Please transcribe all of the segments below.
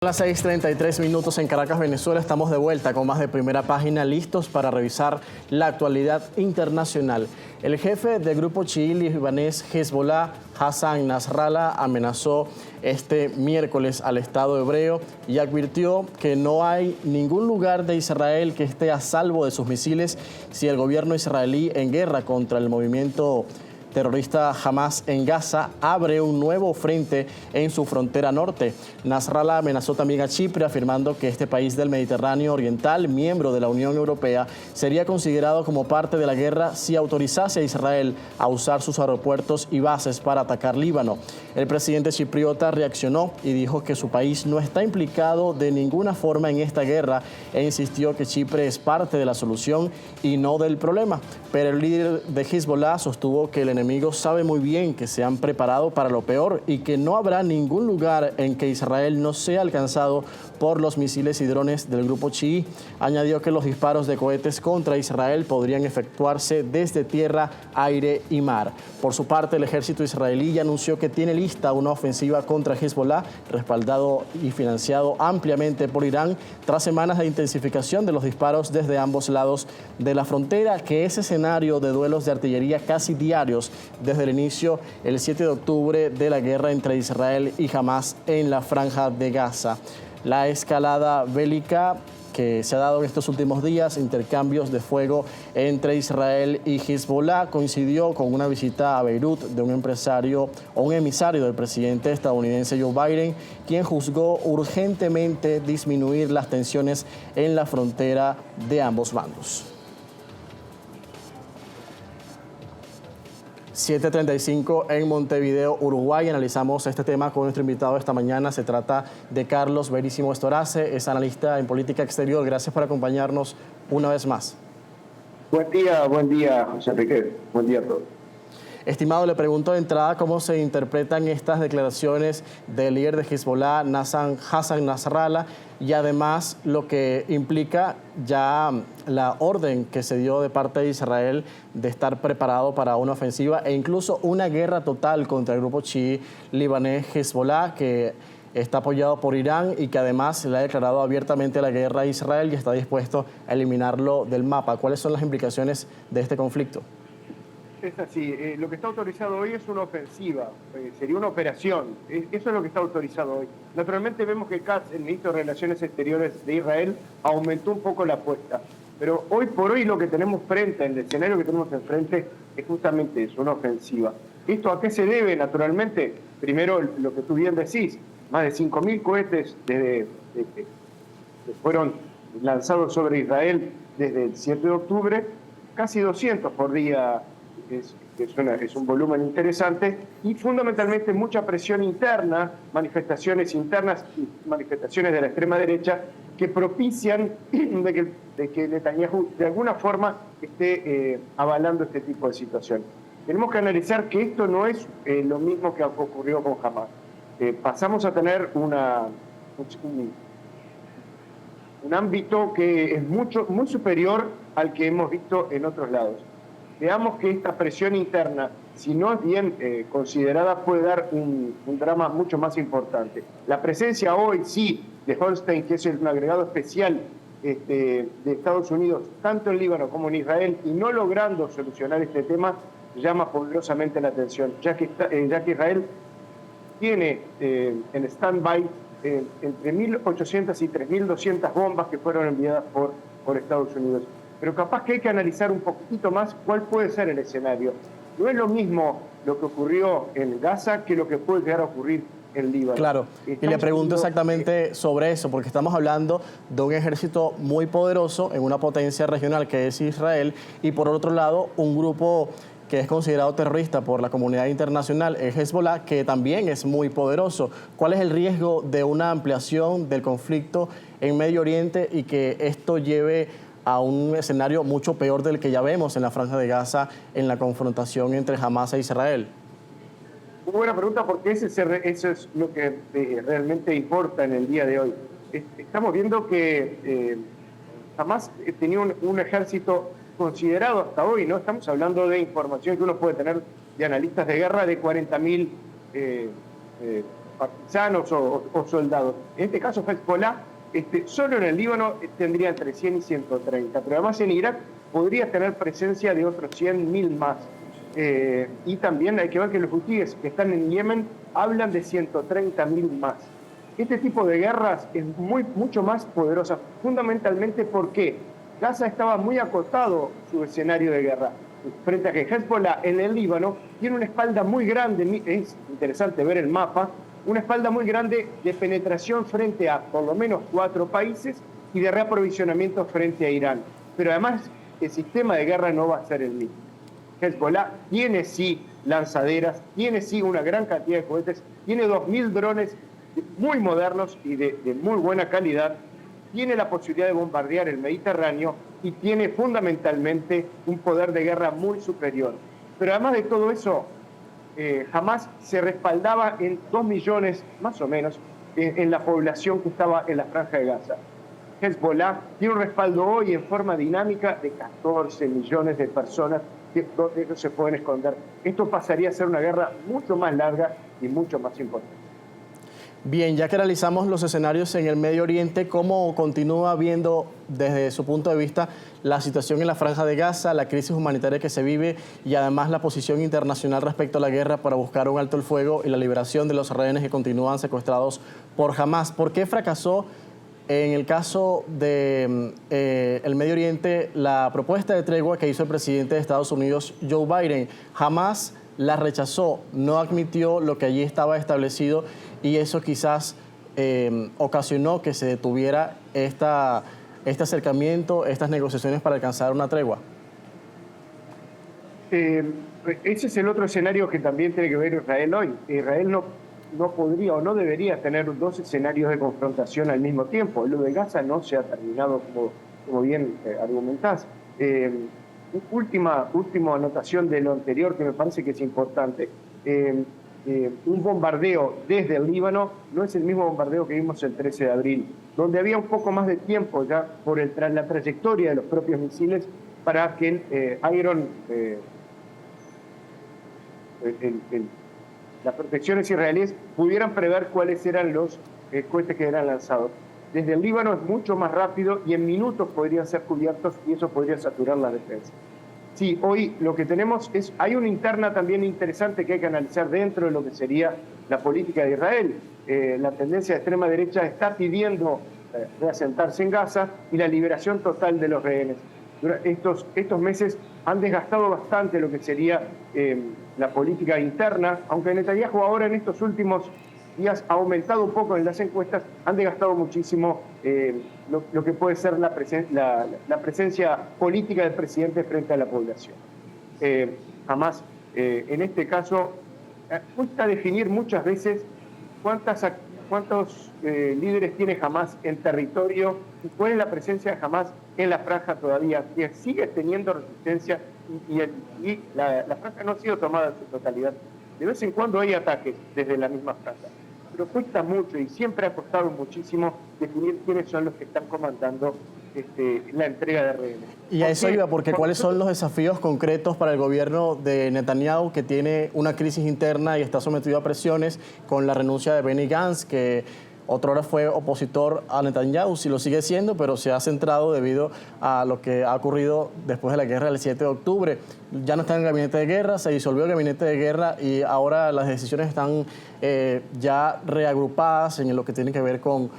A las 6:33 en Caracas, Venezuela, estamos de vuelta con más de Primera Página, listos para revisar la actualidad internacional. El jefe del grupo chií libanés Hezbollah, Hassan Nasrallah, amenazó este miércoles al Estado hebreo y advirtió que no hay ningún lugar de Israel que esté a salvo de sus misiles si el gobierno israelí, en guerra contra el movimiento terrorista Hamas en Gaza, abre un nuevo frente en su frontera norte. Nasrallah amenazó también a Chipre, afirmando que este país del Mediterráneo Oriental, miembro de la Unión Europea, sería considerado como parte de la guerra si autorizase a Israel a usar sus aeropuertos y bases para atacar Líbano. El presidente chipriota reaccionó y dijo que su país no está implicado de ninguna forma en esta guerra e insistió que Chipre es parte de la solución y no del problema. Pero el líder de Hezbollah sostuvo que el enemigo sabe muy bien que se han preparado para lo peor y que no habrá ningún lugar en que Israel no sea alcanzado por los misiles y drones del grupo chií. Añadió que los disparos de cohetes contra Israel podrían efectuarse desde tierra, aire y mar. Por su parte, el ejército israelí ya anunció que tiene lista una ofensiva contra Hezbollah, respaldado y financiado ampliamente por Irán, tras semanas de intensificación de los disparos desde ambos lados de la frontera, que es escenario de duelos de artillería casi diarios desde el inicio, el 7 de octubre, de la guerra entre Israel y Hamas en la Franja de Gaza. La escalada bélica que se ha dado en estos últimos días, intercambios de fuego entre Israel y Hezbollah, coincidió con una visita a Beirut de un empresario o un emisario del presidente estadounidense Joe Biden, quien juzgó urgentemente disminuir las tensiones en la frontera de ambos bandos. 7:35 en Montevideo, Uruguay. Analizamos este tema con nuestro invitado esta mañana. Se trata de Carlos Verísimo Estorace, es analista en política exterior. Gracias por acompañarnos una vez más. Buen día, José Enrique. Buen día a todos. Estimado, le pregunto de entrada cómo se interpretan estas declaraciones del líder de Hezbollah, Hassan Nasrallah, y además lo que implica ya la orden que se dio de parte de Israel de estar preparado para una ofensiva e incluso una guerra total contra el grupo chií libanés Hezbollah, que está apoyado por Irán y que además le ha declarado abiertamente la guerra a Israel y está dispuesto a eliminarlo del mapa. ¿Cuáles son las implicaciones de este conflicto? Es así, lo que está autorizado hoy es una ofensiva, sería una operación, eso es lo que está autorizado hoy. Naturalmente vemos que Katz, el ministro de Relaciones Exteriores de Israel, aumentó un poco la apuesta, pero hoy por hoy lo que tenemos frente, el escenario que tenemos enfrente es justamente eso, una ofensiva. ¿Esto a qué se debe? Naturalmente, primero lo que tú bien decís, más de 5.000 cohetes que fueron lanzados sobre Israel desde el 7 de octubre, casi 200 por día. Es un volumen interesante y fundamentalmente mucha presión interna, manifestaciones internas y manifestaciones de la extrema derecha que propician de que Netanyahu de alguna forma esté avalando este tipo de situación. Tenemos que analizar que esto no es lo mismo que ocurrió con Hamas. Pasamos a tener un ámbito que es muy superior al que hemos visto en otros lados. Veamos que esta presión interna, si no es bien considerada, puede dar un drama mucho más importante. La presencia hoy, sí, de Holstein, que es un agregado especial de Estados Unidos, tanto en Líbano como en Israel, y no logrando solucionar este tema, llama poderosamente la atención, ya que Israel tiene en stand-by entre 1.800 y 3.200 bombas que fueron enviadas por Estados Unidos. Pero capaz que hay que analizar un poquito más cuál puede ser el escenario. No es lo mismo lo que ocurrió en Gaza que lo que puede llegar a ocurrir en Líbano. Claro, y le pregunto exactamente sobre eso, porque estamos hablando de un ejército muy poderoso en una potencia regional que es Israel, y por otro lado, un grupo que es considerado terrorista por la comunidad internacional, es Hezbollah, que también es muy poderoso. ¿Cuál es el riesgo de una ampliación del conflicto en Medio Oriente y que esto lleve a un escenario mucho peor del que ya vemos en la Franja de Gaza en la confrontación entre Hamas e Israel? Muy buena pregunta, porque eso es lo que realmente importa en el día de hoy. Estamos viendo que Hamas tenía un ejército considerado hasta hoy, ¿no? Estamos hablando de información que uno puede tener de analistas de guerra de 40.000 partisanos o soldados. En este caso, Hezbollah, solo en el Líbano tendría entre 100 y 130, pero además en Irak podría tener presencia de otros 100.000 más. Y también hay que ver que los hutíes que están en Yemen hablan de 130.000 más. Este tipo de guerras es mucho más poderosa, fundamentalmente porque Gaza estaba muy acotado su escenario de guerra, frente a que Hezbollah en el Líbano tiene una espalda muy grande, es interesante ver el mapa, una espalda muy grande de penetración frente a por lo menos 4 países y de reaprovisionamiento frente a Irán. Pero además el sistema de guerra no va a ser el mismo. Hezbollah tiene sí lanzaderas, tiene sí una gran cantidad de cohetes, tiene 2.000 drones muy modernos y de muy buena calidad, tiene la posibilidad de bombardear el Mediterráneo y tiene fundamentalmente un poder de guerra muy superior. Pero además de todo eso, Hamás se respaldaba en 2 millones, más o menos, en la población que estaba en la Franja de Gaza. Hezbollah tiene un respaldo hoy en forma dinámica de 14 millones de personas donde no se pueden esconder. Esto pasaría a ser una guerra mucho más larga y mucho más importante. Bien, ya que analizamos los escenarios en el Medio Oriente, ¿cómo continúa viendo desde su punto de vista la situación en la Franja de Gaza, la crisis humanitaria que se vive y además la posición internacional respecto a la guerra para buscar un alto el fuego y la liberación de los rehenes que continúan secuestrados por Hamás? ¿Por qué fracasó en el caso de el Medio Oriente la propuesta de tregua que hizo el presidente de Estados Unidos, Joe Biden? Hamás la rechazó, no admitió lo que allí estaba establecido y eso quizás ocasionó que se detuviera este acercamiento, estas negociaciones para alcanzar una tregua. Ese es el otro escenario que también tiene que ver Israel hoy. Israel no podría o no debería tener 2 escenarios de confrontación al mismo tiempo. Lo de Gaza no se ha terminado, como bien argumentás. Última anotación de lo anterior que me parece que es importante. Un bombardeo desde el Líbano no es el mismo bombardeo que vimos el 13 de abril, donde había un poco más de tiempo ya por la trayectoria de los propios misiles para que las protecciones israelíes pudieran prever cuáles eran los cohetes que eran lanzados. Desde el Líbano es mucho más rápido y en minutos podrían ser cubiertos y eso podría saturar la defensa. Sí, hoy lo que tenemos hay una interna también interesante que hay que analizar dentro de lo que sería la política de Israel. La tendencia de extrema derecha está pidiendo reasentarse en Gaza y la liberación total de los rehenes. Estos meses han desgastado bastante lo que sería la política interna, aunque Netanyahu ahora en estos últimos días ha aumentado un poco en las encuestas, han desgastado muchísimo lo que puede ser la presencia política del presidente frente a la población. Hamás, en este caso, cuesta definir muchas veces cuántos líderes tiene Hamás en territorio y cuál es la presencia de Hamás en la franja todavía, que sigue teniendo resistencia y la franja no ha sido tomada en su totalidad. De vez en cuando hay ataques desde la misma franja, pero cuesta mucho y siempre ha costado muchísimo definir quiénes son los que están comandando la entrega de rehenes. Y a eso iba, porque ¿cuáles son los desafíos concretos para el gobierno de Netanyahu, que tiene una crisis interna y está sometido a presiones con la renuncia de Benny Gantz, que otrora fue opositor a Netanyahu, sí lo sigue siendo, pero se ha centrado debido a lo que ha ocurrido después de la guerra del 7 de octubre. Ya no está en el gabinete de guerra, se disolvió el gabinete de guerra y ahora las decisiones están ya reagrupadas en lo que tiene que ver con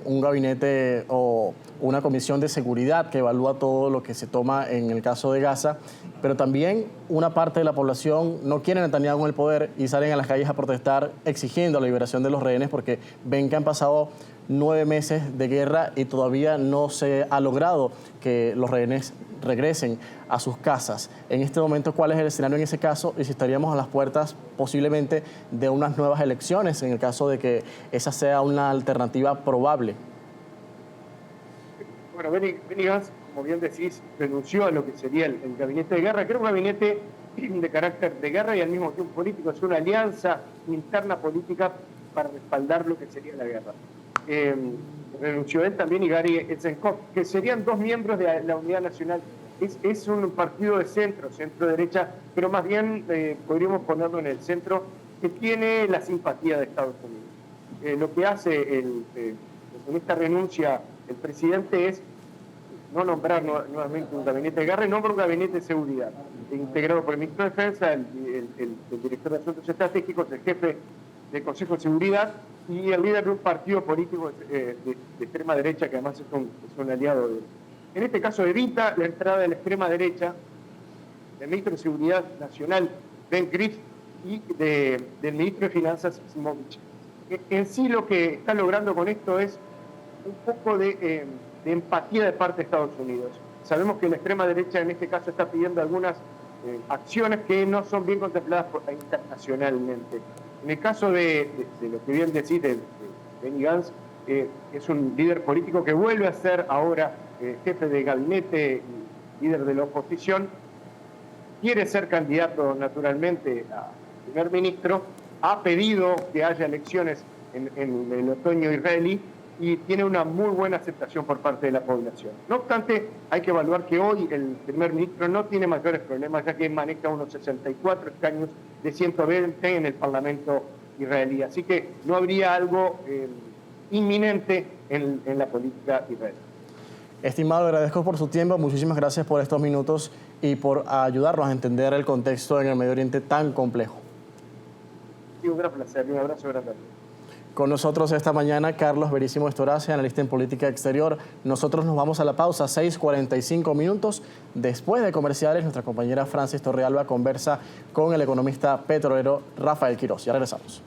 un gabinete o una comisión de seguridad que evalúa todo lo que se toma en el caso de Gaza, pero también una parte de la población no quiere a Netanyahu en el poder y salen a las calles a protestar exigiendo la liberación de los rehenes porque ven que han pasado 9 meses de guerra y todavía no se ha logrado que los rehenes regresen a sus casas. En este momento, ¿cuál es el escenario en ese caso? Y si estaríamos a las puertas posiblemente de unas nuevas elecciones en el caso de que esa sea una alternativa probable. Bueno, Benny Gantz, como bien decís, renunció a lo que sería el gabinete de guerra, que era un gabinete de carácter de guerra y al mismo tiempo político. Es una alianza interna política para respaldar lo que sería la guerra. Renunció él también y Gary Eisenkot, que serían 2 miembros de la Unidad Nacional. Es un partido de centro-derecha, pero más bien podríamos ponerlo en el centro, que tiene la simpatía de Estados Unidos. lo que hace en esta renuncia el presidente es no nombrar nuevamente un gabinete de guerra, y nombra un gabinete de seguridad, integrado por el ministro de Defensa, el director de Asuntos Estratégicos, el jefe del Consejo de Seguridad y el líder de un partido político de extrema derecha, que además es un aliado de él. En este caso evita la entrada de la extrema derecha del ministro de Seguridad Nacional, Ben Griff, y del ministro de Finanzas, Simovic. En sí lo que está logrando con esto es un poco de empatía de parte de Estados Unidos. Sabemos que la extrema derecha en este caso está pidiendo algunas acciones que no son bien contempladas internacionalmente. En el caso de lo que bien decís de Benny Gantz, es un líder político que vuelve a ser ahora jefe de gabinete y líder de la oposición. Quiere ser candidato naturalmente a primer ministro, ha pedido que haya elecciones en el otoño israelí y tiene una muy buena aceptación por parte de la población. No obstante, hay que evaluar que hoy el primer ministro no tiene mayores problemas, ya que maneja unos 64 escaños de 120 en el Parlamento israelí. Así que no habría algo inminente en la política israelí. Estimado, le agradezco por su tiempo, muchísimas gracias por estos minutos y por ayudarnos a entender el contexto en el Medio Oriente tan complejo. Sí, un gran placer y un abrazo grande. Con nosotros esta mañana Carlos Verísimo Estorace, analista en política exterior. Nosotros nos vamos a la pausa, 6:45 minutos. Después de comerciales, nuestra compañera Francis Torrealba conversa con el economista petrolero Rafael Quiroz. Ya regresamos.